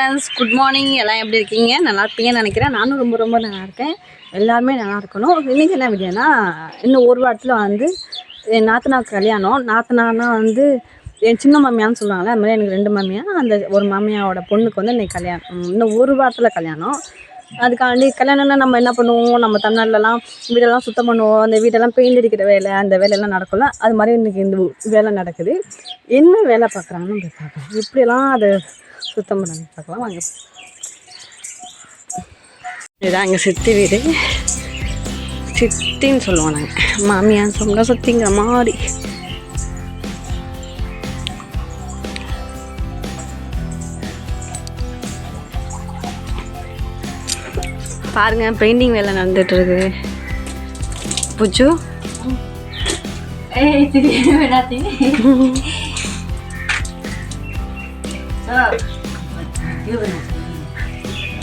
Friends, good morning. எல்லாம் எப்படி இருக்கீங்க? நல்லா இருப்பீங்கன்னு நினைக்கிறேன். நானும் ரொம்ப ரொம்ப நல்லா இருக்கேன். எல்லாருமே நல்லா இருக்கணும். இன்றைக்கி என்ன வீடியோனா, இன்னும் ஒரு வாரத்தில் வந்து என் நாத்தனார் கல்யாணம். நாத்தனார்னா வந்து என் சின்ன மாமியான்னு சொல்லுவாங்களே, அது மாதிரி எனக்கு 2 மாமியா. அந்த ஒரு மாமியாவோட பொண்ணுக்கு வந்து இன்றைக்கி கல்யாணம். இன்னும் ஒரு வாரத்தில் கல்யாணம். அதுக்காண்டி கல்யாணம்னா நம்ம என்ன பண்ணுவோம், நம்ம தமிழ்நாட்டிலலாம் வீடெல்லாம் சுத்தம் பண்ணுவோம். அந்த வீடெல்லாம் பெயிண்ட் அடிக்கிற வேலை, அந்த வேலையெல்லாம் நடக்கும்ல. அது மாதிரி இன்றைக்கி இந்த வேலை நடக்குது. என்ன வேலை பார்க்குறாங்கன்னு போய் பார்க்கலாம். எப்படியெல்லாம் அதை சுத்தம் பண்ணி பார்க்கலாம் வாங்க. இதுதான் எங்கள் சித்தி வீடு. சித்தின்னு சொல்லுவோம் நாங்கள், மாமியான்னு சொல்லுவோம். சுத்திங்கிற மாதிரி பாருங்க, பெயிண்டிங் வேலை நடந்துட்டு இருக்கு. புச்சு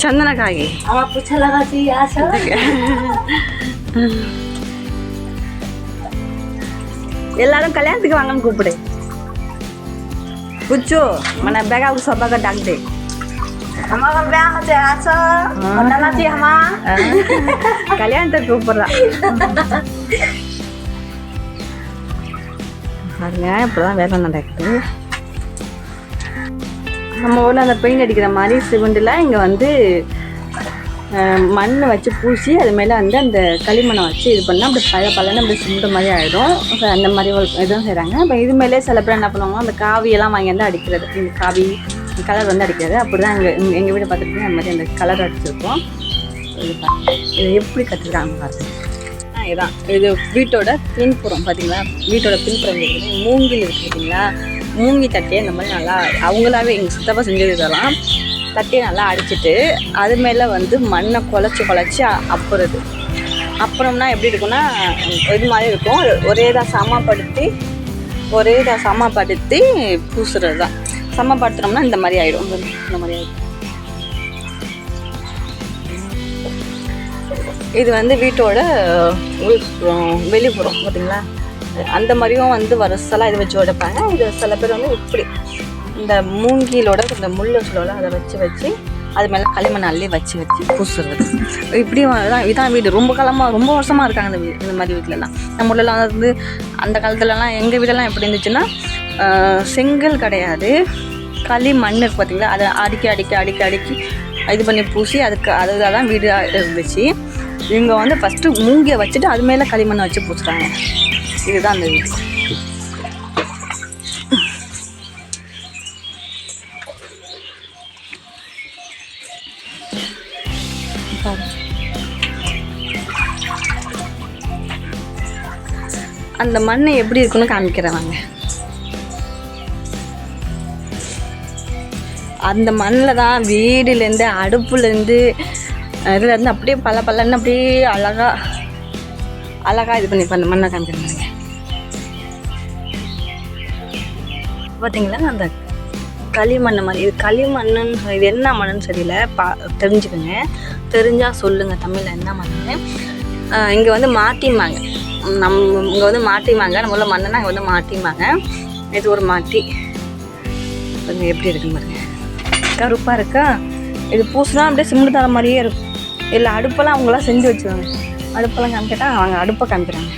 சந்தனக்காய் எல்லாரும் கல்யாணத்துக்கு வாங்கன்னு கூப்பிடு. புச்சு mana bag aku soba ke dangde கல்யாணத்துக்கு கூப்பிடுறா பாருங்க. இப்படிதான் வேலை நடக்குது. நம்ம ஊரில் அந்த பெயிண்ட் அடிக்கிற மாதிரி சிமெண்டில் இங்கே வந்து மண் வச்சு பூசி அது மேலே வந்து அந்த களிமண்ணை வச்சு இது பண்ணால் அப்படி பழன்னு அப்படி சிமெண்ட் மாதிரி ஆகிடும். அந்த மாதிரி இதுவும் செய்கிறாங்க. இப்போ இது மேலே சில பேர் என்ன பண்ணுவாங்க, அந்த காவியெல்லாம் வாங்கி வந்து அடிக்கிறது. இந்த காவி கலர் வந்து அடிக்கிறது. அப்படி தான் எங்கள் வீடு பார்த்துருக்கீங்க. அந்த மாதிரி அந்த கலர் அடிச்சிருக்கோம். இது எப்படி கற்றுக்கிறாங்க பாருங்க. இதுதான் இது வீட்டோட பின்புறம் பார்த்தீங்களா. வீட்டோட பின்புறம் மூங்கில் இருக்குது பார்த்தீங்களா. மூங்கி தட்டியை இந்த மாதிரி நல்லா அவங்களாவே எங்கள் சித்தப்பா செஞ்சது இதெல்லாம் தட்டியை நல்லா அடிச்சுட்டு அது மேலே வந்து மண்ணை குழச்சி அப்புறது. அப்புறம்னா எப்படி இருக்குன்னா இது மாதிரி இருக்கும். ஒரே தான் சமப்படுத்தி பூசுறது தான். சமப்படுத்துனோம்னா இந்த மாதிரி ஆகிடும். இந்த மாதிரி ஆகிடும். இது வந்து வீட்டோட வெளிப்புறம் பார்த்தீங்களா. அந்த மாதிரியும் வந்து வரசலாக இதை வச்சு உடைப்பாங்க. இது சில பேர் வந்து இப்படி இந்த மூங்கிலோட இந்த முள்ளு சொல்லல அதை வச்சு அது மேலே களிமண் அள்ளி வச்சு பூசுறது. இப்படி தான் இதான் வீடு. ரொம்ப வருஷமாக இருக்காங்க இந்த வீடு. இந்த மாதிரி வீட்டிலலாம் நம்ம ஊர்லலாம் வந்து அந்த காலத்துலலாம் எங்கள் வீடெல்லாம் எப்படி இருந்துச்சுன்னா செங்கல் கிடையாது, களிமண் இருக்கு பார்த்தீங்களா. அதை அடிக்கி இது பண்ணி பூசி அதுதான் தான் வீடு இருந்துச்சு. இவங்க வந்து ஃபஸ்ட்டு மூங்கியை வச்சுட்டு அது மேலே களிமண்ணை வச்சு பூசுகிறாங்க. இதுதான் அந்த வீடு. அந்த மண்ணை எப்படி இருக்குன்னு காமிக்கிறவாங்க. அந்த மண்ணில் தான் வீடுலேருந்து அடுப்புலேருந்து இதுலேருந்து அப்படியே பல்லன்னு அப்படியே அழகாக இது பண்ணியிருப்பேன். அந்த மண்ணை காமிக்கிறாங்க பார்த்தீங்களா. அந்த களிமண் மாதிரி இது களிமண்ணுன்னு இது என்ன மண்ணுன்னு தெரியல. தெரிஞ்சுக்கோங்க. தெரிஞ்சால் சொல்லுங்கள் தமிழில் என்ன மண்ணுன்னு. இங்கே வந்து மாட்டிம்பாங்க. இங்கே வந்து மாட்டிம்பாங்க. நம்ம உள்ள மண்ணுன்னா இங்கே வந்து மாட்டிம்பாங்க. இது ஒரு மாட்டி. கொஞ்சம் எப்படி இருக்குன்னு பாருங்க. கருப்பாக இருக்கா. இது பூசுனா அப்படியே சிமெண்ட் தர மாதிரியே இருக்கும். இல்லை அடுப்பெல்லாம் அவங்களாம் செஞ்சு வச்சுருவாங்க. அடுப்பெல்லாம் காமிக்கிட்டால் அவங்க அடுப்பை காமிக்கிறாங்க.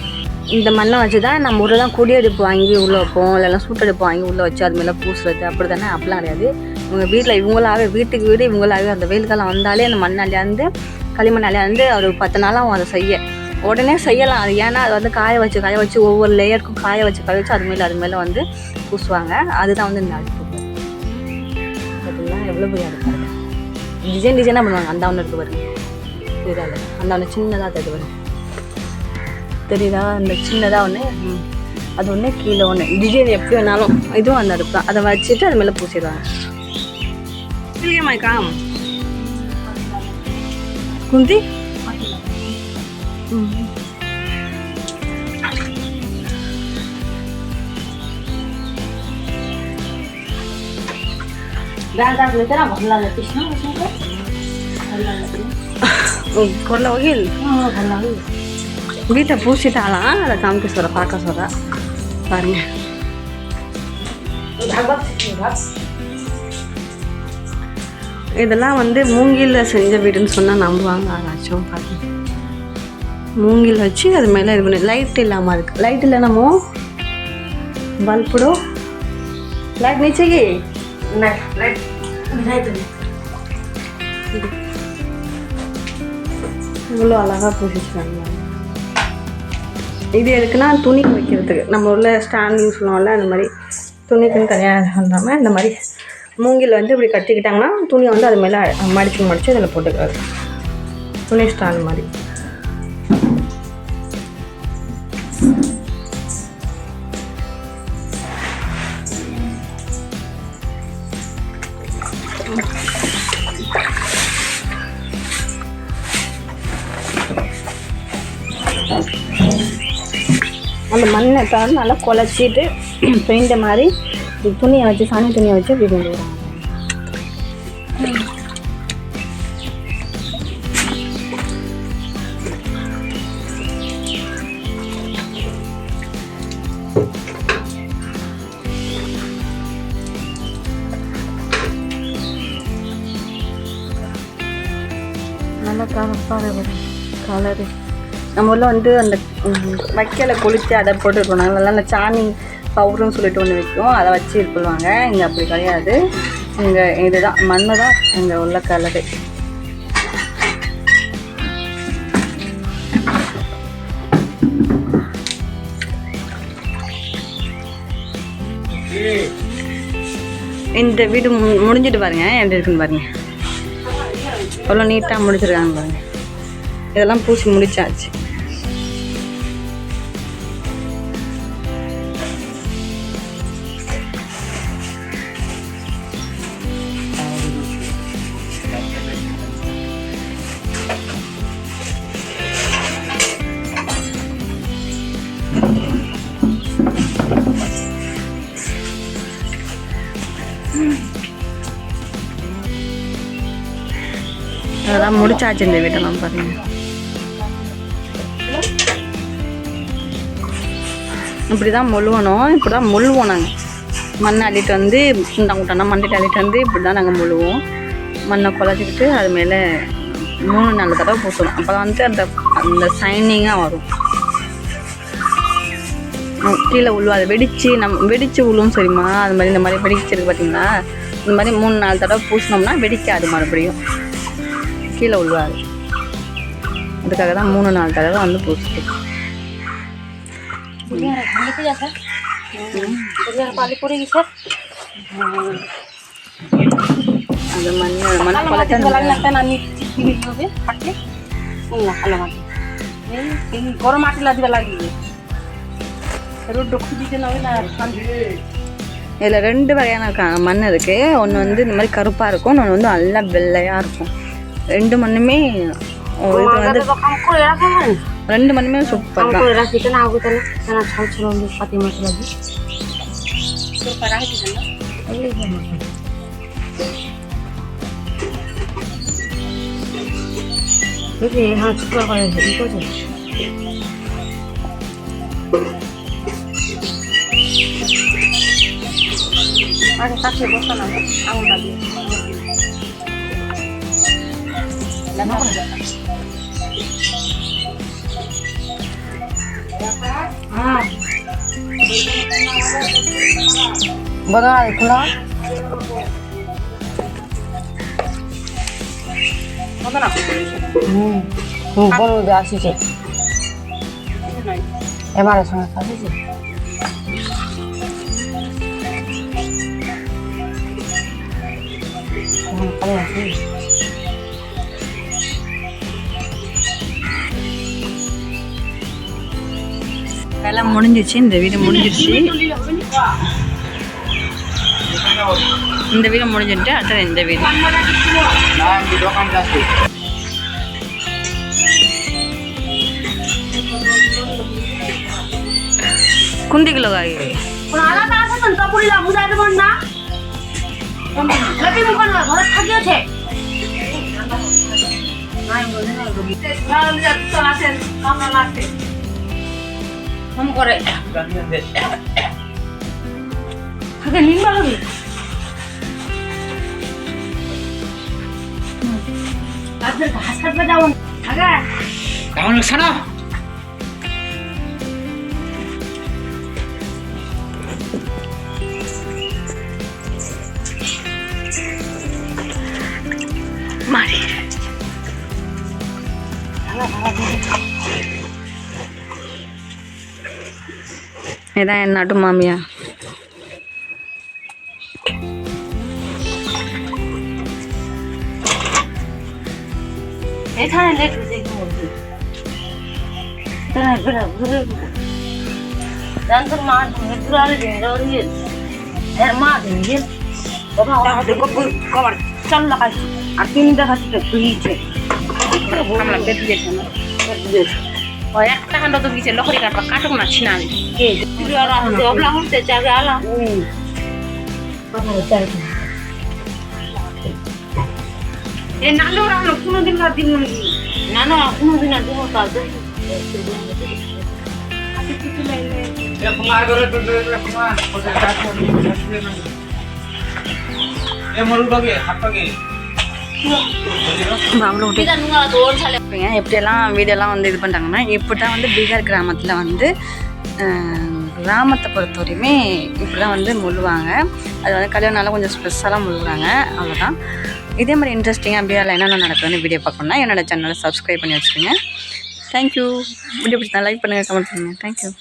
இந்த மண்ணை வச்சு தான் நம்ம ஊரில் தான் குடியடுப்பு வாங்கி உள்ளே வைப்போம். இல்லைன்னா சூட்டடுப்பு வாங்கி உள்ளே வச்சு அது மேலே பூசுறது. அப்படி தானே. அப்படிலாம் கிடையாது. இவங்க வீட்டில் இவங்களாவே வீட்டுக்கு வீடு இவங்களாவே அந்த வெயில் காலம் வந்தாலே அந்த மண்ணாலேருந்து களிமண்ணாலேருந்து ஒரு 10 நாளாகும் அதை செய்ய. உடனே செய்யலாம். அது ஏன்னா அது வந்து காய வச்சு ஒவ்வொரு லேயருக்கும் காய வச்சு அது மேலே வந்து பூசுவாங்க. அதுதான் வந்து இந்த அடுப்பு. பார்த்தீங்கன்னா எவ்வளோ பெரிய அடுப்பு. டிசைனாக பண்ணுவாங்க. அந்த ஒன்று இருக்குது பாருங்க. தெரியாது. அந்த ஒன்று சின்னதாக தருவாங்க. தெரியுதா. அந்த சின்னதாக ஒன்று அது ஒன்று கீழே ஒன்று டிசைன் எப்படி வேணாலும் இதுவும் அந்த அடுப்பு தான். அதை வச்சுட்டு அது மேலே பூசிடுவாங்க. இல்லையாமாக்கா குந்தி கொல்ல வகையில் வீட்டை பூசிட்டாலாம். அதை காமிக்க சொல்கிற பார்க்க சொல்கிறா பாருங்க. இதெல்லாம் வந்து மூங்கிலில் செஞ்ச வீடுன்னு சொன்னால் நம்புவாங்க. யாராச்சும் பார்த்து மூங்கில் வச்சு அது மேலே இது பண்ணி லைட் இல்லாமல் இருக்குது. லைட் இல்லை நம்ம பல்புடும் லைட் நீச்சகி லைட் இவ்வளோ அழகாக பூசிச்சுக்காங்க. இது எதுக்குன்னா துணி வைக்கிறதுக்கு. நம்ம உள்ள ஸ்டாண்ட் யூஸ் பண்ணுவோம்ல, அந்த மாதிரி துணிக்குன்னு தனியாக பண்ணாமல் இந்த மாதிரி மூங்கில் வந்து இப்படி கட்டிக்கிட்டாங்கன்னா துணியை வந்து அது மேலே மடித்து அதில் போட்டுக்கிறது. துணி ஸ்டாண்ட் மாதிரி. அந்த மண்ணை தவிர நல்லா குழச்சிட்டு பெயிண்ட மாதிரி துணியை வச்சு சாணி துணியை வச்சு இப்படி கொண்டு வருவாங்க. நல்லா கலரு நம்ம ஊரில் வந்து அந்த வைக்கலை கொளுத்து அதை போட்டுருக்கோம். நாங்கள் நல்லா சாணி பவுடர்னு சொல்லிட்டு ஒன்று வைக்கும், அதை வச்சு இருப்பிடுவாங்க. இங்கே அப்படி கிடையாது. இங்கே இதுதான் மண்ணு தான் இங்கே உள்ள கலரு. இந்த வீடு முடிஞ்சிட்டு பாருங்க எப்படி இருக்குன்னு பாருங்க. அவ்வளோ நீட்டாக முடிச்சிருக்காங்க பாருங்க. இதெல்லாம் பூசி முடிச்சாச்சு. அதெல்லாம் முடிச்சாச்சு. இந்த வீட்டெல்லாம் பாருங்க. இப்படி தான் மொழுவணும். இப்படி தான் மொழுவோம் நாங்கள். மண்ணை அள்ளிட்டு வந்து குண்டாங்குட்டானா மண்ணிட்டு அள்ளிட்டு வந்து இப்படி தான் நாங்கள் மொழுவோம். மண்ணை குழச்சிக்கிட்டு அது மேலே 3-4 தடவை பூசணும். அப்போ தான் வந்து அந்த அந்த சைனிங்காக வரும். கீழே உழுவாது. வெடிச்சு உழுவும் சரிம்மா. அது மாதிரி இந்த மாதிரி வெடிச்சிருக்கு பார்த்தீங்களா? இந்த மாதிரி 3-4 தடவை பூசினோம்னா வெடிக்காது, மறுபடியும் கீழே உழுவாது. அதுக்காக தான் 3-4 தடவை வந்து பூசிட்டு அது மண்ணை இதில் 2 வகையான மண் இருக்குது. ஒன்று வந்து இந்த மாதிரி கருப்பாக இருக்கும், ஒன்று வந்து நல்லா வெள்ளையாக இருக்கும். 2 மண்ணுமே இது வந்து 2 மண்ணுமே சூப்பர் தான். बघा ऐकला पण उद्या अशीच आहे एमारा सांगा चालूच आहे எல்லாம் முடிஞ்சிச்சு. இந்த வீடு முடிஞ்சிருச்சு. இந்த வீடு முடிஞ்சிட்டு அடுத்தது இந்த வீடு. कुंदी किलो गाई कोणाला तर असं संतापुरी लागू जायचं म्हण ना लगे मुकन घरात खाली होते नाही बोलले चला असेल कामाला असते हम करे अगं निघा लगे Hasil pada daun. Agak. Daun ke sana. Mari. இதான் என் நாட்டு மாமியா. Etan le kuzi kuzi. Tanah berat. Dan tu mah negara le jenggal ni. Mah jenggal. Bapa orang tu kau cakap lah kan. Arti ni dah kasih tertulis je. Kamla betul je kan. Betul. Oh ya, kita kan doktor bisa lokori kan pakai tu nak cina ni. Itu orang tu orang tu cakap Allah. Apa cakap? Nalo orang nak kuno din lagi ni. Nano kuno din nanti mau tahu. Ya pengaruh tu pengaruh. Malu bagi, apa bagi? மாம்பழம் ஊட்டி எப்படியெல்லாம் வீடெல்லாம் வந்து இது பண்ணுறாங்கன்னா இப்படி தான் வந்து பீகார் கிராமத்தில் வந்து கிராமத்தை பொறுத்த வரையுமே இப்படி தான் வந்து முழுவாங்க. அது வந்து கல்யாணம்னால கொஞ்சம் ஸ்பெஷலாக முழுகிறாங்க, அவ்வளோதான். இதே மாதிரி இன்ட்ரெஸ்டிங்காக பீகாரில் என்னென்ன நடக்குதுன்னு வீடியோ பார்க்கணுன்னா என்னோடய சேனலை சப்ஸ்கிரைப் பண்ணி வச்சுக்கோங்க. தேங்க்யூ. வீடியோ பிடிச்சா லைக் பண்ணுங்கள், கமெண்ட் பண்ணுங்கள். தேங்க்யூ.